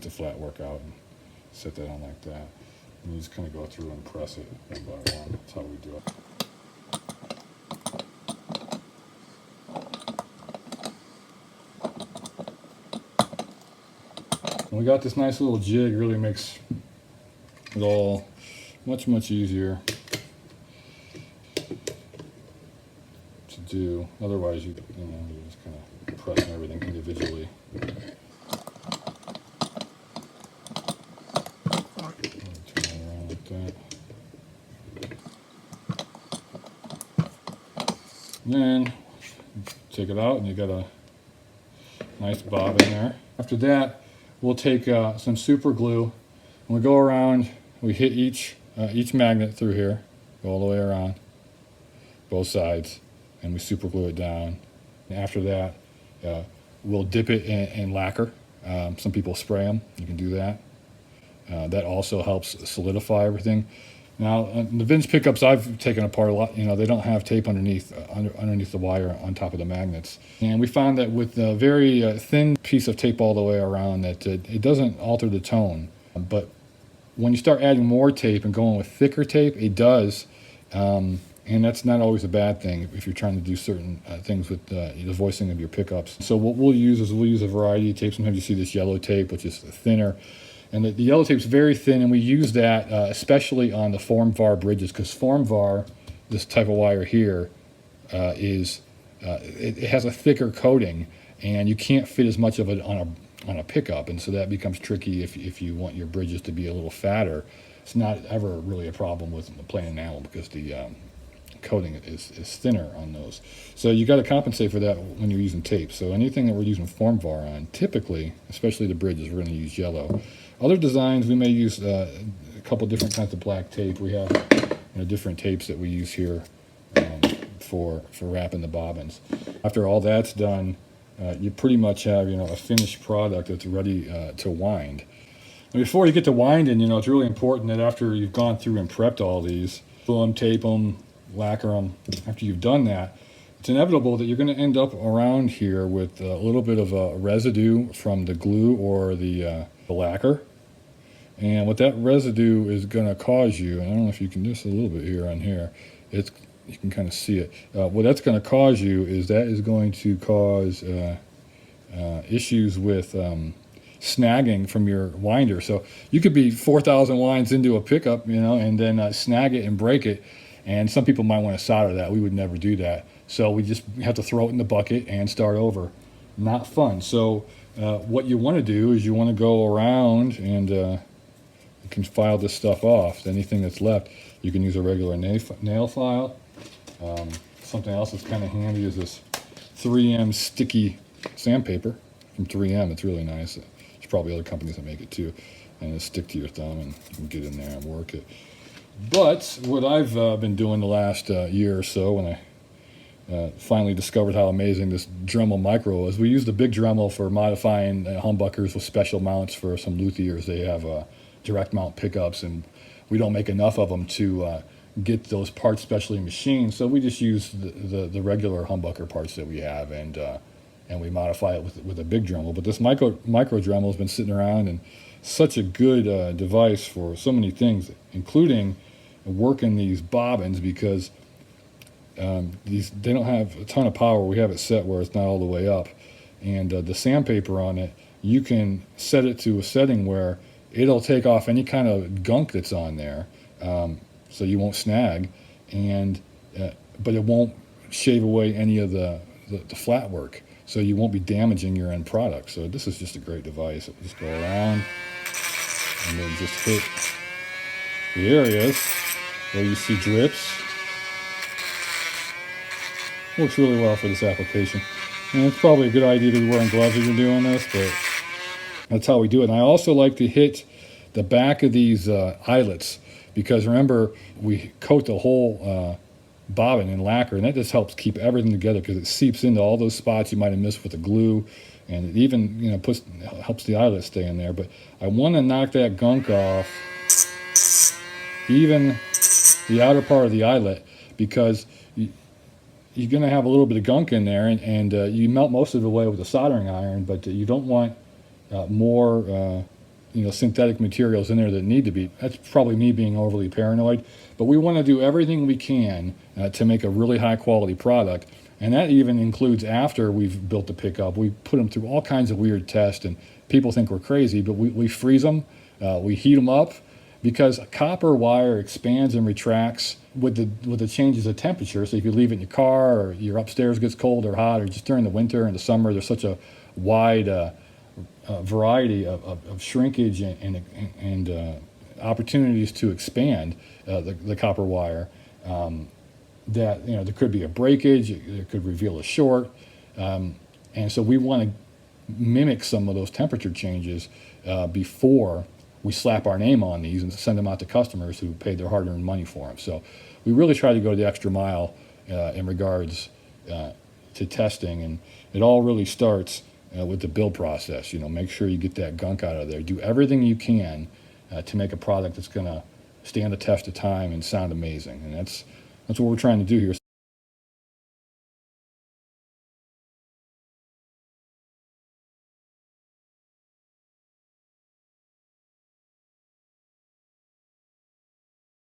the flat work out and set that on like that. And you just kind of go through and press it one by one. That's how we do it. And we got this nice little jig, really makes it all much, much easier to do. Otherwise, you're just kind of pressing everything individually. Turn it around like that. And then take it out, and you got a nice bobbin there. After that, we'll take some super glue, and we go around. We hit each magnet through here, go all the way around, both sides, and we super glue it down. And after that, we'll dip it in lacquer. Some people spray them. You can do that. That also helps solidify everything. Now, the Vince pickups I've taken apart a lot, they don't have tape underneath the wire on top of the magnets. And we found that with a very thin piece of tape all the way around, that it doesn't alter the tone. But when you start adding more tape and going with thicker tape, it does. And that's not always a bad thing if you're trying to do certain things with the voicing of your pickups. So what we'll use a variety of tape. Sometimes you see this yellow tape, which is thinner. And the yellow tape is very thin, and we use that especially on the form var bridges, because form var, this type of wire here, it has a thicker coating, and you can't fit as much of it on a pickup, and so that becomes tricky if you want your bridges to be a little fatter. It's not ever really a problem with the plain enamel because the coating is thinner on those. So you got to compensate for that when you're using tape. So anything that we're using form var on, typically, especially the bridges, we're going to use yellow. Other designs, we may use a couple different kinds of black tape. We have different tapes that we use here for wrapping the bobbins. After all that's done, you pretty much have a finished product that's ready to wind. And before you get to winding, it's really important that after you've gone through and prepped all these, glue them, tape them, lacquer them. After you've done that, it's inevitable that you're going to end up around here with a little bit of a residue from the glue or the lacquer. And what that residue is going to cause you, and I don't know if you can do this a little bit here on here, you can kind of see it. What that's going to cause you is going to cause issues with snagging from your winder. So you could be 4,000 winds into a pickup, and then snag it and break it. And some people might want to solder that. We would never do that. So we just have to throw it in the bucket and start over. Not fun. So what you want to do is you want to go around and you can file this stuff off. Anything that's left, you can use a regular nail file. Something else that's kind of handy is this 3M sticky sandpaper from 3M. It's really nice. There's probably other companies that make it too. And it'll stick to your thumb and you can get in there and work it. But what I've been doing the last year or so, when I finally discovered how amazing this Dremel Micro is, we use the big Dremel for modifying humbuckers with special mounts for some luthiers. They have direct mount pickups, and we don't make enough of them to get those parts specially machined. So we just use the regular humbucker parts that we have, and we modify it with a big Dremel. But this micro Dremel has been sitting around, and such a good device for so many things, including working these bobbins, because they don't have a ton of power. We have it set where it's not all the way up, and the sandpaper on it, you can set it to a setting where it'll take off any kind of gunk that's on there, so you won't snag, and but it won't shave away any of the flat work, so you won't be damaging your end product. So this is just a great device. It'll just go around and then just hit the areas where you see drips. Works really well for this application. And it's probably a good idea to be wearing gloves as you're doing this, but that's how we do it. And I also like to hit the back of these eyelets, because remember, we coat the whole bobbin in lacquer, and that just helps keep everything together, because it seeps into all those spots you might have missed with the glue, and it even helps the eyelet stay in there. But I want to knock that gunk off, even the outer part of the eyelet, because you're going to have a little bit of gunk in there, and you melt most of it away with a soldering iron, but you don't want more synthetic materials in there that need to be. That's probably me being overly paranoid, but we want to do everything we can to make a really high quality product. And that even includes after we've built the pickup. We put them through all kinds of weird tests, and people think we're crazy, but we freeze them, we heat them up, because copper wire expands and retracts with the changes of temperature. So if you leave it in your car, or your upstairs gets cold or hot, or just during the winter and the summer, there's such a wide variety of shrinkage and opportunities to expand the copper wire, that there could be a breakage, it could reveal a short, and so we want to mimic some of those temperature changes before we slap our name on these and send them out to customers who paid their hard-earned money for them. So we really try to go the extra mile in regards to testing, and it all really starts with the build process. Make sure you get that gunk out of there. Do everything you can to make a product that's going to stand the test of time and sound amazing, and that's what we're trying to do here.